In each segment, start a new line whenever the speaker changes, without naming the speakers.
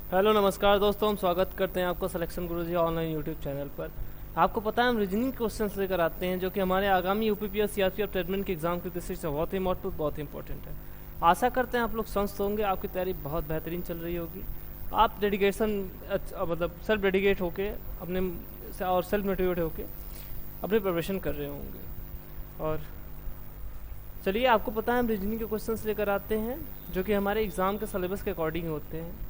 Hello नमस्कार दोस्तों, हम स्वागत करते हैं आपको सिलेक्शन गुरुजी ऑनलाइन यूट्यूब चैनल पर। आपको पता है हम रीजनिंग क्वेश्चंस लेकर आते हैं जो कि हमारे आगामी यूपीपीएस और सीआरपीएफ ट्रेडमेंट के एग्जाम की दृष्टि से बहुत ही इंपॉर्टेंट है। आशा करते हैं आप लोग स्वस्थ होंगे, आपकी तैयारी बहुत बेहतरीन चल रही होगी। आप डेडिकेशन मतलब सेल्फ डेडिकेट होके अपने और सेल्फ मोटिवेट होके अपनी प्रिपरेशन कर रहे होंगे। और चलिए, आपको पता है हम रीजनिंग के क्वेश्चंस लेकर आते हैं जो कि हमारे एग्ज़ाम के सिलेबस के अकॉर्डिंग होते हैं।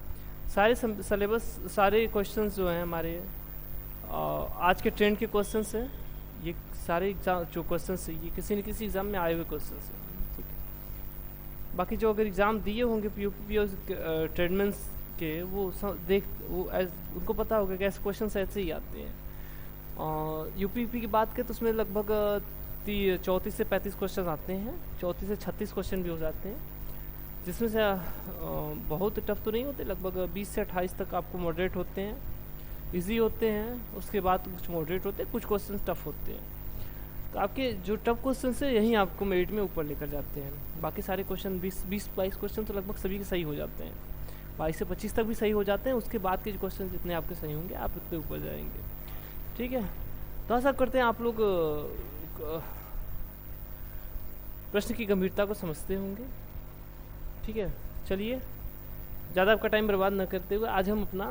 सारे सिलेबस सारे क्वेश्चंस जो हैं हमारे आज के ट्रेंड के क्वेश्चंस हैं। ये सारे एग्जाम जो क्वेश्चंस हैं ये किसी न किसी एग्ज़ाम में आए हुए क्वेश्चंस हैं, ठीक है। बाकी जो अगर एग्ज़ाम दिए होंगे यूपीपीएस ट्रेडमेंट्स के उनको पता होगा कि ऐसे क्वेश्चंस ऐसे ही आते हैं। यूपीपी की बात करें तो उसमें लगभग 34 से 35 क्वेश्चन आते हैं, 34 से 36 क्वेश्चन भी हो जाते हैं, जिसमें से बहुत टफ तो नहीं होते, लगभग 20 से 28 तक आपको मॉडरेट होते हैं, इजी होते हैं। उसके बाद कुछ मॉडरेट होते हैं, कुछ क्वेश्चन टफ होते हैं। तो आपके जो टफ क्वेश्चन है यही आपको मेरिट में ऊपर लेकर जाते हैं। बाकी सारे क्वेश्चन 20-22 क्वेश्चन तो लगभग सभी के सही हो जाते हैं, 22 से 25 तक भी सही हो जाते हैं। उसके बाद के जो क्वेश्चन जितने आपके सही होंगे आप उतने ऊपर जाएंगे, ठीक है। तो ऐसा करते हैं, आप लोग प्रश्न की गंभीरता को समझते होंगे, ठीक है। चलिए, ज़्यादा आपका टाइम बर्बाद न करते हुए आज हम अपना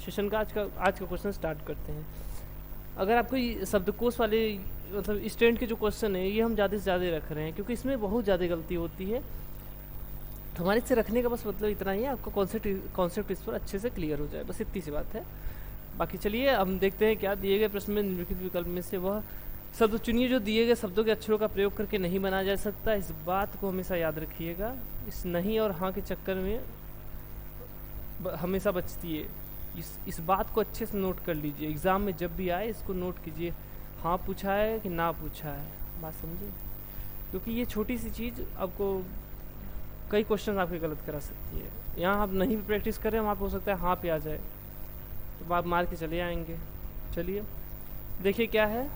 सेशन का आज का क्वेश्चन स्टार्ट करते हैं। अगर आपको शब्दकोश वाले मतलब स्टैंड के जो क्वेश्चन है ये हम ज़्यादा से ज़्यादा रख रहे हैं क्योंकि इसमें बहुत ज़्यादा गलती होती है। तो हमारे से रखने का बस मतलब इतना ही है, आपका कॉन्सेप्ट इस पर अच्छे से क्लियर हो जाए, बस इतनी सी बात है। बाकी चलिए हम देखते हैं क्या दिए गए प्रश्न में निम्नलिखित विकल्प में से वह शब्द चुनिए जो दिए गए शब्दों के अक्षरों का प्रयोग करके नहीं बनाया जा सकता। इस बात को हमेशा याद रखिएगा। इस नहीं और हाँ के चक्कर में हमेशा बचती है। इस बात को अच्छे से नोट कर लीजिए, एग्ज़ाम में जब भी आए इसको नोट कीजिए, हाँ पूछा है कि ना पूछा है, बात समझे। क्योंकि ये छोटी सी चीज़ आपको कई क्वेश्चन आपके गलत करा सकती है। यहाँ आप नहीं भी प्रैक्टिस करें वहाँ पे हो सकता है हाँ पे आ जाए, तो आप मार के चले आएंगे। चलिए देखिए क्या है,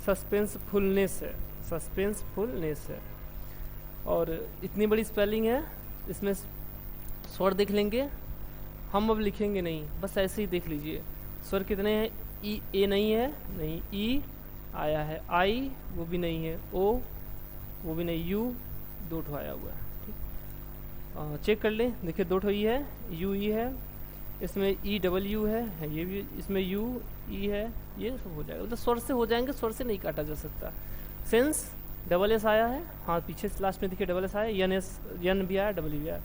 सस्पेंसफुलनेस है, सस्पेंसफुलनेस है। और इतनी बड़ी स्पेलिंग है, इसमें स्वर देख लेंगे, हम अब लिखेंगे नहीं, बस ऐसे ही देख लीजिए। स्वर कितने हैं, ई ए नहीं है, नहीं ई आया है, आई वो भी नहीं है, ओ वो भी नहीं, यू दो ठो आया हुआ है, ठीक। चेक कर लें, देखिए दो ठो ई है, यू ई है, इसमें ई डबल यू है, ये भी इसमें यू ई है, ये सब हो जाएगा, मतलब स्वर से हो जाएंगे, स्वर से नहीं काटा जा सकता। सेंस डबल एस आया है, हाँ पीछे लास्ट में देखिए डबल एस आया, यन भी आया, डबल भी आया,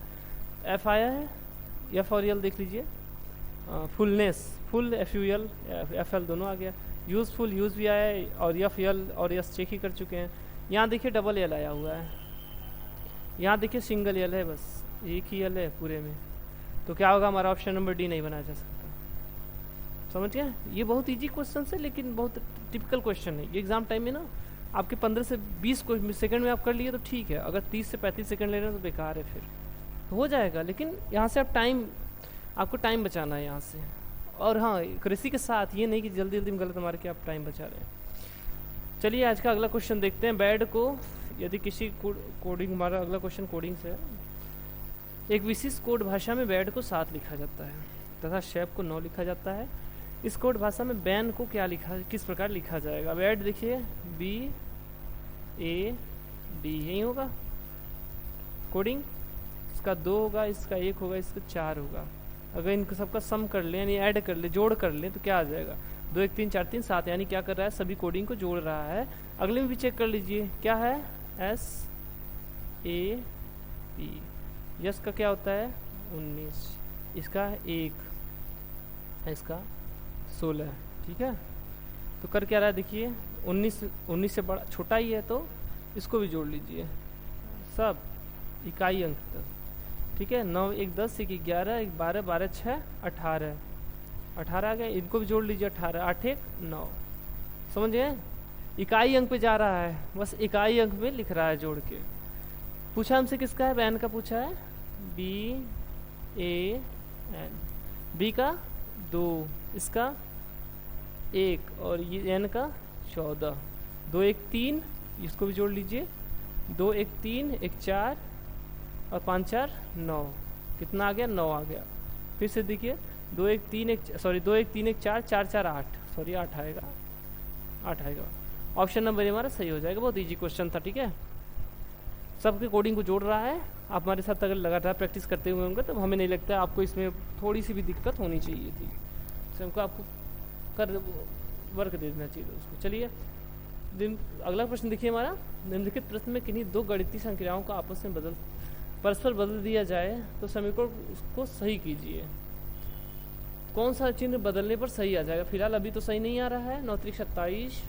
एफ आया है, एफ और यल देख लीजिए। Fullness full F U L F L दोनों आ गया, यूज़फुल यूज़ भी आया है, और एफ यल और यस चेक ही कर चुके हैं। यहाँ देखिए डबल एल आया हुआ है, यहाँ देखिए सिंगल एल है, बस एक ही एल है पूरे में, तो क्या होगा हमारा ऑप्शन नंबर डी नहीं बनाया जा सकता। समझ गए, ये बहुत इजी क्वेश्चन है लेकिन बहुत टिपिकल क्वेश्चन है। ये एग्जाम टाइम में ना आपके 15 से 20 सेकंड में आप कर लिए तो ठीक है, अगर 30 से 35 सेकंड ले रहे हैं तो बेकार है, फिर हो जाएगा। लेकिन यहाँ से आपको टाइम बचाना है यहाँ से। और हाँ, कृषि के साथ ये नहीं कि जल्दी जल्दी में गलत मार के आप टाइम बचा रहे हैं। चलिए आज का अगला क्वेश्चन देखते हैं। बैड को यदि किसी कोडिंग, हमारा अगला क्वेश्चन कोडिंग से है। एक विशिष्ट कोड भाषा में बैड को 7 लिखा जाता है तथा शेप को 9 लिखा जाता है। इस कोड भाषा में बैन को किस प्रकार लिखा जाएगा। बैड देखिए बी ए डी, यही होगा कोडिंग, इसका 2 होगा, इसका 1 होगा, इसका 4 होगा। अगर इनको सबका सम कर लें यानी ऐड कर ले, जोड़ कर लें तो क्या आ जाएगा, 2 1 3 4 3 7, यानी क्या कर रहा है, सभी कोडिंग को जोड़ रहा है। अगले में भी चेक कर लीजिए क्या है, एस ए पी, यस का क्या होता है 19, इसका 1, इसका 16, ठीक है। तो कर क्या रहा है देखिए, 19 से बड़ा छोटा ही है तो इसको भी जोड़ लीजिए, सब इकाई अंक तक, ठीक है। 9 1 10 1 11 1 12 12 6 18 18 आ गया, इनको भी जोड़ लीजिए 18 8 1 9। समझ गए, इकाई अंक पे जा रहा है, बस इकाई अंक में लिख रहा है जोड़ के। पूछा हमसे किसका है, बैन का पूछा है, बी ए एन, बी का 2, इसका 1 और ये एन का 14, 2 1 3, इसको भी जोड़ लीजिए, 2 1 3 1 4 और 5 4 9, कितना आ गया 9 आ गया। फिर से देखिए 2 1 3 1 सॉरी 2 1 3 1 4 4 4 8 सॉरी 8 आएगा, 8 आएगा। ऑप्शन नंबर हमारा सही हो जाएगा। बहुत इजी क्वेश्चन था, ठीक है। सबके कोडिंग को जोड़ रहा है। आप हमारे साथ अगर लगातार प्रैक्टिस करते हुए होंगे तो हमें नहीं लगता आपको इसमें थोड़ी सी भी दिक्कत होनी चाहिए थी। तो हमको आपको कर वर्क दे देना चाहिए उसको। चलिए अगला प्रश्न देखिए हमारा, निम्नलिखित प्रश्न में किन्हीं दो गणितीय संक्रियाओं को आपस में परस्पर बदल दिया जाए तो समीकरण उसको सही कीजिए। कौन सा चिन्ह बदलने पर सही आ जाएगा? फिलहाल अभी तो सही नहीं आ रहा है। 9 3 27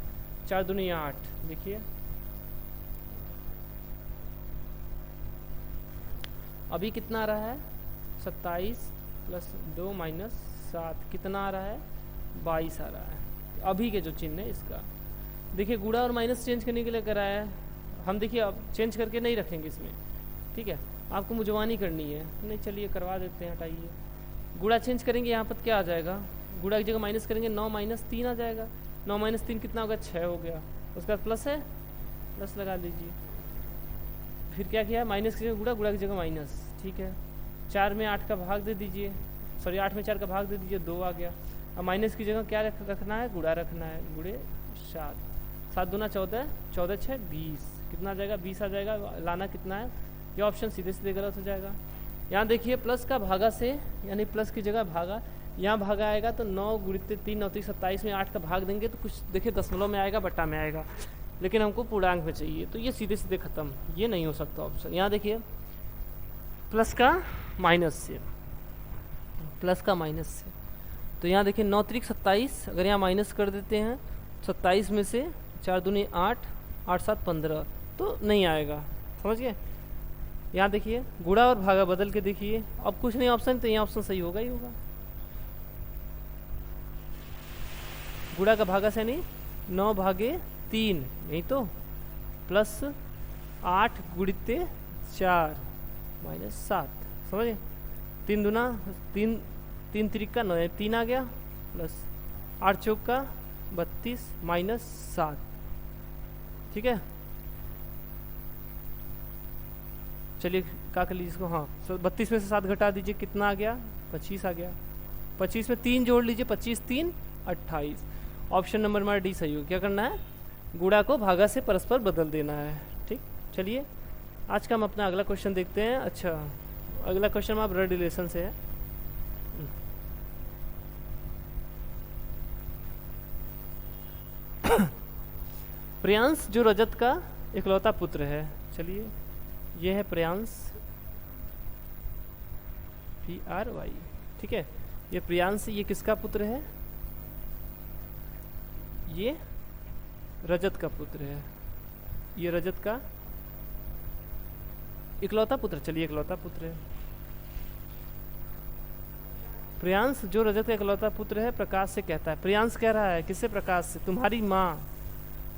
4 2 8। देखिए अभी कितना आ रहा है? 27 + 2 - 7 कितना आ रहा है? 22 आ रहा है। अभी के जो चिन्ह है इसका देखिए, गुणा और माइनस चेंज करने के लिए कराया है हम। देखिए अब चेंज करके नहीं रखेंगे इसमें, ठीक है। आपको मुजवानी करनी है, नहीं चलिए करवा देते हैं, हटाइए। गुणा चेंज करेंगे, यहाँ पर क्या आ जाएगा? गुणा की जगह माइनस करेंगे, 9 - 3 आ जाएगा। 9 - 3 कितना होगा? 6 हो गया। उसके बाद प्लस है, प्लस लगा लीजिए। फिर क्या किया? माइनस की जगह गुणा, गुणा की जगह माइनस, ठीक है। 4 में 8 का भाग दे दीजिए, सॉरी 8 में 4 का भाग दे दीजिए, 2 आ गया। अब माइनस की जगह क्या रखना है? गुणा रखना है, गुणे 7। 7 दूना 14, 14 6 20 कितना आ जाएगा? 20 आ जाएगा। लाना कितना है? ये ऑप्शन सीधे सीधे गलत हो जाएगा। यहाँ देखिए प्लस का भागा से, यानी प्लस की जगह भागा, यहाँ भागा आएगा तो 9 × 3 9 3 27 में 8 का भाग देंगे तो कुछ देखिए दशमलव में आएगा, बट्टा में आएगा, लेकिन हमको पूर्णांक में चाहिए, तो ये सीधे सीधे खत्म, ये नहीं हो सकता ऑप्शन। यहाँ देखिए प्लस का माइनस से, प्लस का माइनस से, तो यहाँ देखिए 9 3 27, अगर यहाँ माइनस कर देते हैं 27 में से 4 दूनी 8, 8 7 15, तो नहीं आएगा, समझ गए। यहाँ देखिए गुणा और भागा बदल के देखिए, अब कुछ नहीं ऑप्शन, तो यहाँ ऑप्शन सही होगा ही होगा। गुणा का भागा से नहीं 9 भागे 3, नहीं तो प्लस 8 गुणिते 4 - 7, समझे। 3 दूना 3, 3 3 का 9, 3 आ गया, प्लस 8 चौक का 32 - 7, ठीक है। चलिए क्या कर लीजिए इसको, हाँ 32 में से 7 घटा दीजिए, कितना आ गया? 25 आ गया। 25 में 3 जोड़ लीजिए, 25 3 28। ऑप्शन नंबर हमारा डी सही हो। क्या करना है? गुणा को भागा से परस्पर बदल देना है, ठीक। चलिए आज का हम अपना अगला क्वेश्चन देखते हैं। अच्छा, अगला क्वेश्चन हमारा ब्लड रिलेशन से है। प्रियांश जो रजत का इकलौता पुत्र है, चलिए ये है प्रियांश, PRY, ठीक है। ये प्रियांश, ये किसका पुत्र है? ये रजत का पुत्र है, ये रजत का इकलौता पुत्र, चलिए इकलौता पुत्र है। प्रियांश जो रजत का इकलौता पुत्र है प्रकाश से कहता है, प्रियांश कह रहा है किससे? प्रकाश से, तुम्हारी माँ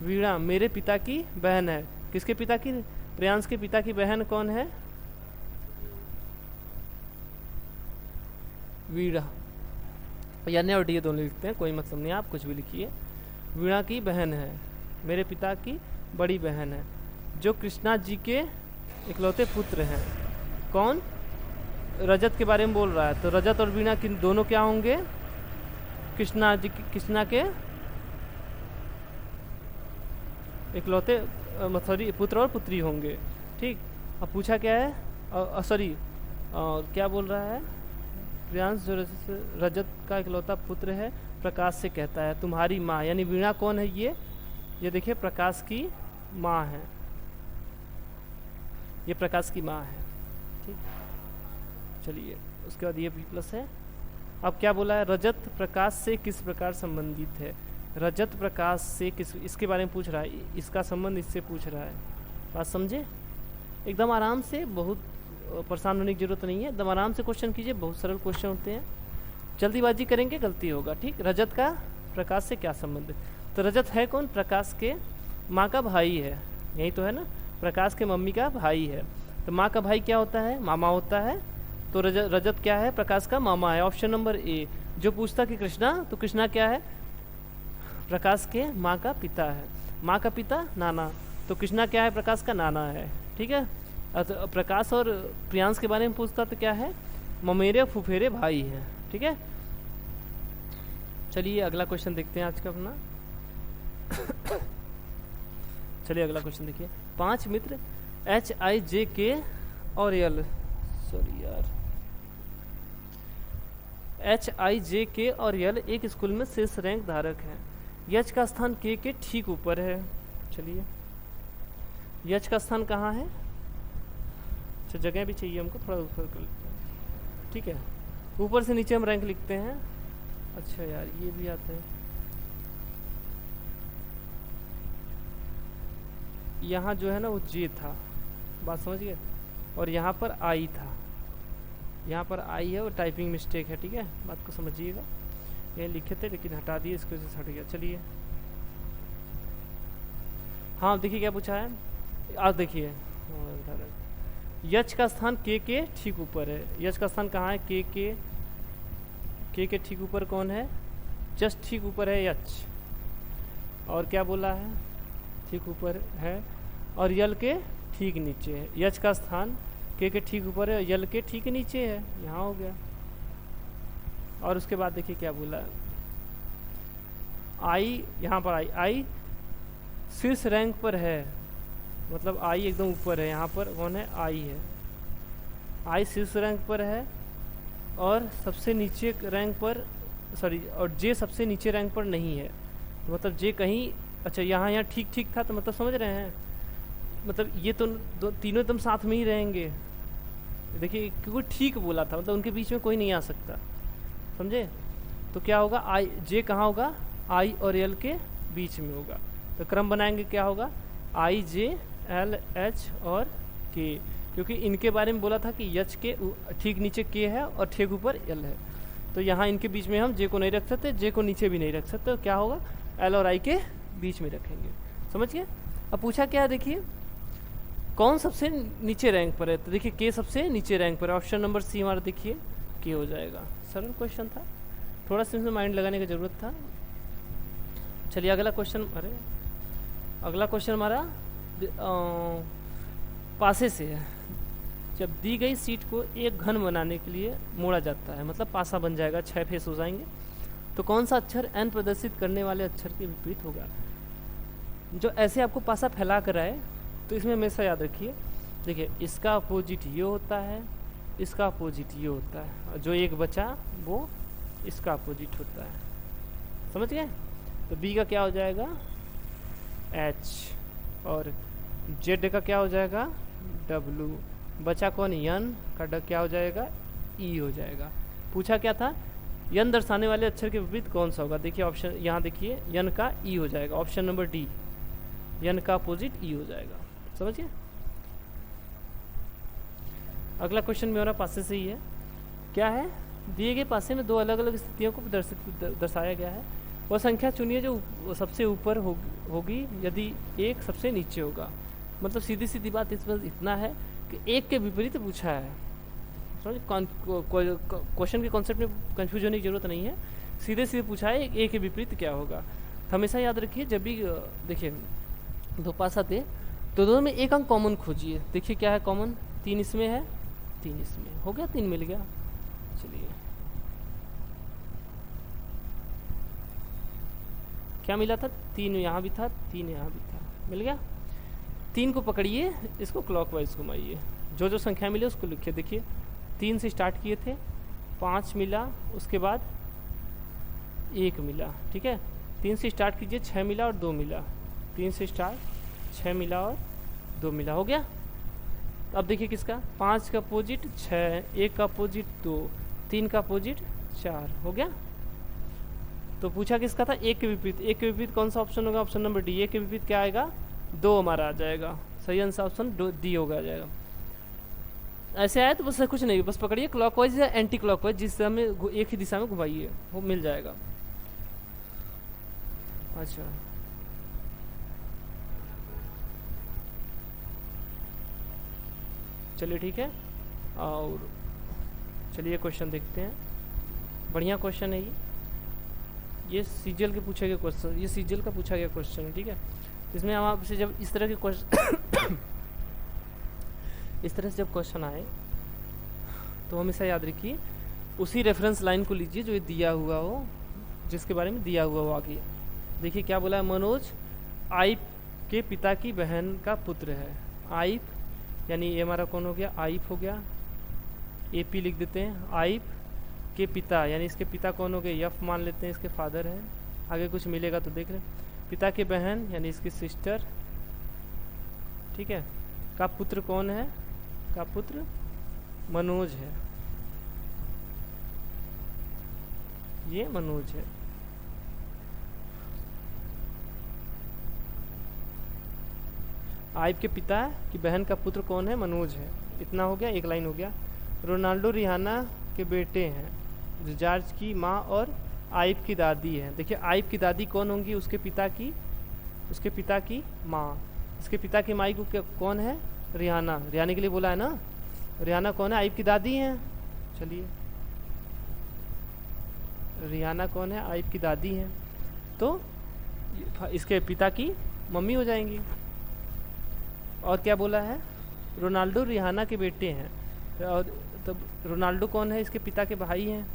वीणा मेरे पिता की बहन है। किसके पिता की? प्रियांश के पिता की बहन कौन है? वीणा, या ने और डी दोनों लिखते हैं, कोई मतलब नहीं, आप कुछ भी लिखिए। वीणा की बहन है, मेरे पिता की बड़ी बहन है, जो कृष्णा जी के इकलौते पुत्र हैं। कौन? रजत के बारे में बोल रहा है, तो रजत और वीणा किन दोनों क्या होंगे? कृष्णा जी, कृष्णा के इकलौते सॉरी पुत्र और पुत्री होंगे, ठीक। अब पूछा क्या है? सॉरी क्या बोल रहा है? प्रियांश जो रजत का इकलौता पुत्र है प्रकाश से कहता है तुम्हारी माँ, यानी वीणा कौन है? ये देखिए प्रकाश की माँ है, ये प्रकाश की माँ है, ठीक। चलिए उसके बाद ये भी प्लस है। अब क्या बोला है? रजत प्रकाश से किस प्रकार संबंधित है? रजत प्रकाश से किस, इसके बारे में पूछ रहा है, इसका संबंध इससे पूछ रहा है। बात समझे? एकदम आराम से, बहुत परेशान होने की जरूरत नहीं है, एकदम आराम से क्वेश्चन कीजिए, बहुत सरल क्वेश्चन होते हैं। जल्दीबाजी करेंगे गलती होगा, ठीक। रजत का प्रकाश से क्या संबंध है? तो रजत है कौन? प्रकाश के माँ का भाई है, यही तो है ना, प्रकाश के मम्मी का भाई है। तो माँ का भाई क्या होता है? मामा होता है। तो रजत क्या है? प्रकाश का मामा है, ऑप्शन नंबर ए। जो पूछता कि कृष्णा, तो कृष्णा क्या है? प्रकाश के माँ का पिता है, माँ का पिता नाना, तो कृष्णा क्या है? प्रकाश का नाना है, ठीक है। प्रकाश और प्रियांश के बारे में पूछता तो क्या है? ममेरे फुफेरे भाई हैं। ठीक है, चलिए अगला क्वेश्चन देखते हैं आज का अपना। चलिए अगला क्वेश्चन देखिए। 5 मित्र HIJK और L, सॉरी यार, HIJK और L एक स्कूल में शीर्ष रैंक धारक हैं। यच का स्थान K के ठीक ऊपर है। चलिए, यच का स्थान कहाँ है? अच्छा, जगह भी चाहिए हमको, थोड़ा ऊपर कर लेते हैं। ठीक है, ऊपर से नीचे हम रैंक लिखते हैं। अच्छा यार, ये भी आते हैं। यहाँ जो है ना वो J था, बात समझ गए, और यहाँ पर I था। यहाँ पर I है, वो टाइपिंग मिस्टेक है। ठीक है, बात को समझिएगा। ये लिखे थे लेकिन हटा दिए, इसको से हट गया। चलिए, हाँ देखिए क्या पूछा है, आज देखिए। यच का स्थान K के ठीक ऊपर है। यच का स्थान कहाँ है? K के ठीक ऊपर कौन है? जस्ट ठीक ऊपर है यच। और क्या बोला है? ठीक ऊपर है। और यल के ठीक नीचे है। यच का स्थान K के ठीक ऊपर है, यल के ठीक नीचे है। यहाँ हो गया। और उसके बाद देखिए क्या बोला है, आई, यहाँ पर आई शीर्ष रैंक पर है, मतलब आई एकदम ऊपर है। यहाँ पर कौन है? आई है। आई शीर्ष रैंक पर है और सबसे नीचे रैंक पर, सॉरी, और जे सबसे नीचे रैंक पर नहीं है। मतलब जे कहीं, अच्छा यहाँ ठीक ठीक था, तो मतलब समझ रहे हैं, मतलब ये तो तीनों एकदम साथ में ही रहेंगे। देखिए, क्योंकि ठीक बोला था, मतलब उनके बीच में कोई नहीं आ सकता, समझे? तो क्या होगा? आई, जे कहाँ होगा? आई और एल के बीच में होगा। तो क्रम बनाएंगे, क्या होगा? आई, जे, एल, एच और के, क्योंकि इनके बारे में बोला था कि यच के ठीक नीचे के है और ठीक ऊपर एल है। तो यहाँ इनके बीच में हम जे को नहीं रख सकते, जे को नीचे भी नहीं रख सकते। तो क्या होगा? एल और आई के बीच में रखेंगे। समझ गए? अब पूछा क्या है, देखिए कौन सबसे नीचे रैंक पर है? तो देखिए के सबसे नीचे रैंक पर है। ऑप्शन नंबर सी हमारा देखिए के हो जाएगा। सरल क्वेश्चन था, थोड़ा सा इसमें माइंड लगाने की ज़रूरत था। चलिए अगला क्वेश्चन, अरे अगला क्वेश्चन हमारा पासे से है। जब दी गई सीट को एक घन बनाने के लिए मोड़ा जाता है, मतलब पासा बन जाएगा, 6 फेस हो जाएंगे, तो कौन सा अक्षर n प्रदर्शित करने वाले अक्षर के विपरीत होगा? जो ऐसे आपको पासा फैला कर आए, तो इसमें हमेशा याद रखिए, देखिए इसका अपोजिट ये होता है, इसका अपोजिट ये होता है, और जो एक बचा वो इसका अपोजिट होता है। समझ गए? तो बी का क्या हो जाएगा? एच, और जेड का क्या हो जाएगा? डब्लू। बचा कौन? यन का क्या हो जाएगा? ई हो जाएगा। पूछा क्या था? यन दर्शाने वाले अक्षर के विपरीत कौन सा होगा? देखिए ऑप्शन, यहाँ देखिए यन का ई हो जाएगा। ऑप्शन नंबर डी, यन का अपोजिट ई हो जाएगा। समझिए? अगला क्वेश्चन मेरा पासे से ही है। क्या है? दिए गए पासे में दो अलग अलग स्थितियों को दर्शाया गया है। वह संख्या चुनिए जो सबसे ऊपर होगी यदि एक सबसे नीचे होगा। मतलब सीधी सीधी बात इस पर इतना है कि एक के विपरीत पूछा है। समझ? क्वेश्चन के कॉन्सेप्ट में कंफ्यूज होने की जरूरत नहीं है, सीधे सीधे पूछा है एक के विपरीत क्या होगा। तो हमेशा याद रखिए, जब भी देखिए दो पास आते तो दोनों में एक अंक कॉमन खोजिए। देखिए क्या है कॉमन? 3 इसमें है, 3 इसमें हो गया, 3 मिल गया। चलिए क्या मिला था? 3 यहाँ भी था, 3 यहाँ भी था, मिल गया। 3 को पकड़िए, इसको क्लॉकवाइज घुमाइए, जो जो संख्या मिले उसको लिखिए। देखिए 3 से स्टार्ट किए थे, 5 मिला, उसके बाद 1 मिला। ठीक है, 3 से स्टार्ट कीजिए, 6 मिला और 2 मिला। 3 से स्टार्ट, 6 मिला और 2 मिला, हो गया। अब देखिए किसका? 5 का अपोजिट 6, 1 का अपोजिट 2, 3 का अपोजिट 4, हो गया। तो पूछा किसका था? एक के विपरीत। एक के विपरीत कौन सा ऑप्शन होगा? Option number D. एक के विपरीत क्या आएगा? 2 हमारा आ जाएगा। सही आंसर ऑप्शन डी होगा जाएगा। ऐसे आए तो बस कुछ नहीं, बस पकड़िए क्लॉकवाइज या एंटी क्लॉकवाइज, जिस दिशा में एक ही दिशा में घुमाइए, वो मिल जाएगा। अच्छा चलिए ठीक है, और चलिए क्वेश्चन देखते हैं। बढ़िया क्वेश्चन है ये सीजीएल के पूछे गए क्वेश्चन, ये सीजीएल का पूछा गया क्वेश्चन है। ठीक है, इसमें हम आपसे जब इस तरह के क्वेश्चन इस तरह से जब क्वेश्चन आए तो हमेशा याद रखिए उसी रेफरेंस लाइन को लीजिए जो ये दिया हुआ हो, जिसके बारे में दिया हुआ हो आगे। देखिए क्या बोला है, मनोज आइफ के पिता की बहन का पुत्र है। आइफ यानी ये हमारा कौन हो गया, आइफ हो गया, एपी लिख देते हैं। आइफ के पिता यानी इसके पिता कौन हो गए, यफ मान लेते हैं, इसके फादर हैं। आगे कुछ मिलेगा तो देख लें। पिता की बहन यानी इसकी सिस्टर, ठीक है। का पुत्र कौन है, का पुत्र मनोज है, ये मनोज है। आइफ के पिता की बहन का पुत्र कौन है, मनोज है। इतना हो गया, एक लाइन हो गया। रोनाल्डो रिहाना के बेटे हैं, जो जॉर्ज की माँ और आइफ की दादी है। देखिए आइफ की दादी कौन होंगी, उसके पिता की माँ। इसके पिता की माँ को कौन है, रिहाना। रिहाना के लिए बोला है ना, रिहाना कौन है, आइफ की दादी है। चलिए रिहाना कौन है, आइफ की दादी है, तो इसके पिता की मम्मी हो जाएंगी। और क्या बोला है, रोनाल्डो रिहाना के बेटे हैं, और तब रोनाल्डो कौन है, इसके पिता के भाई हैं।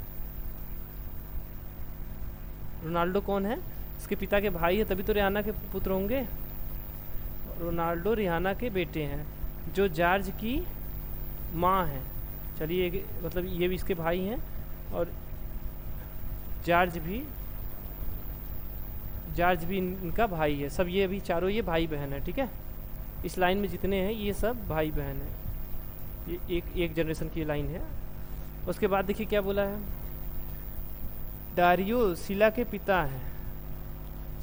रोनाल्डो कौन है, इसके पिता के भाई है, तभी तो रिहाना के पुत्र होंगे। रोनाल्डो रिहाना के बेटे हैं, जो जॉर्ज की माँ है। चलिए मतलब ये भी इसके भाई हैं, और जॉर्ज भी इनका भाई है। सब ये अभी चारों ये भाई बहन है, ठीक है। इस लाइन में जितने हैं ये सब भाई बहन है, ये एक जनरेशन की लाइन है। उसके बाद देखिए क्या बोला है, डारियो सिला के पिता हैं।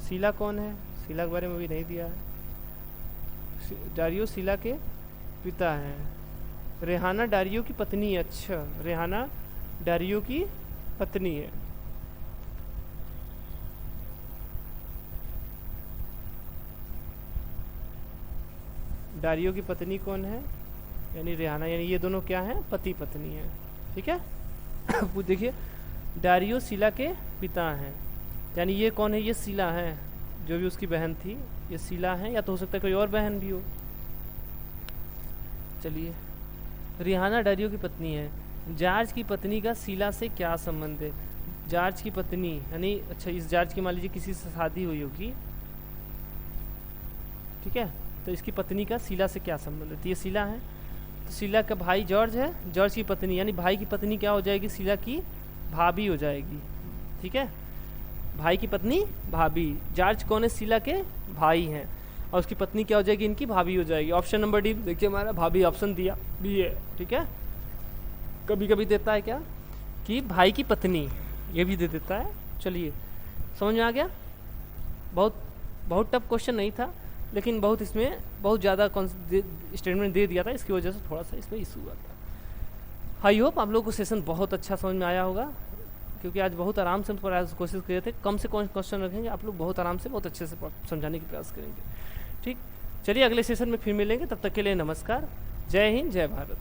सिला कौन है, सिला के बारे में भी नहीं दिया है। डारियो सिला के पिता हैं। रेहाना डारियो की पत्नी है। अच्छा, रेहाना डारियो की पत्नी है। डारियो की पत्नी कौन है, यानी रेहाना, यानी ये दोनों क्या हैं, पति पत्नी है, ठीक है। देखिए डारियो सिला के पिता हैं, यानी ये कौन है, ये सिला है, जो भी उसकी बहन थी, ये सिला है, या तो हो सकता है कोई और बहन भी हो। चलिए, रिहाना डारियो की पत्नी है। जॉर्ज की पत्नी का सिला से क्या संबंध है। जॉर्ज की पत्नी यानी, अच्छा इस जॉर्ज की मान लीजिए किसी से शादी हुई होगी, ठीक है, तो इसकी पत्नी का सिला से क्या संबंध है, तो ये सिला है, तो सिला का भाई जॉर्ज है, जॉर्ज की पत्नी यानी भाई की पत्नी क्या हो जाएगी, सिला की भाभी हो जाएगी, ठीक है। भाई की पत्नी भाभी, जॉर्ज कौन है, सिला के भाई हैं, और उसकी पत्नी क्या हो जाएगी, इनकी भाभी हो जाएगी। ऑप्शन नंबर डी देखिए, हमारा भाभी ऑप्शन दिया भी है, ठीक है। कभी कभी देता है क्या कि भाई की पत्नी, ये भी दे देता है। चलिए समझ में आ गया। बहुत टफ क्वेश्चन नहीं था, लेकिन इसमें बहुत ज़्यादा स्टेटमेंट दे दिया था, इसकी वजह से थोड़ा सा इसमें इशू हुआ था। आई होप आप लोगों को सेशन बहुत अच्छा समझ में आया होगा, क्योंकि आज बहुत आराम से कोशिश किए थे, कम से कम क्वेश्चन रखेंगे, आप लोग बहुत आराम से बहुत अच्छे से समझाने की प्रयास करेंगे, ठीक। चलिए अगले सेशन में फिर मिलेंगे, तब तक के लिए नमस्कार, जय हिंद, जय भारत।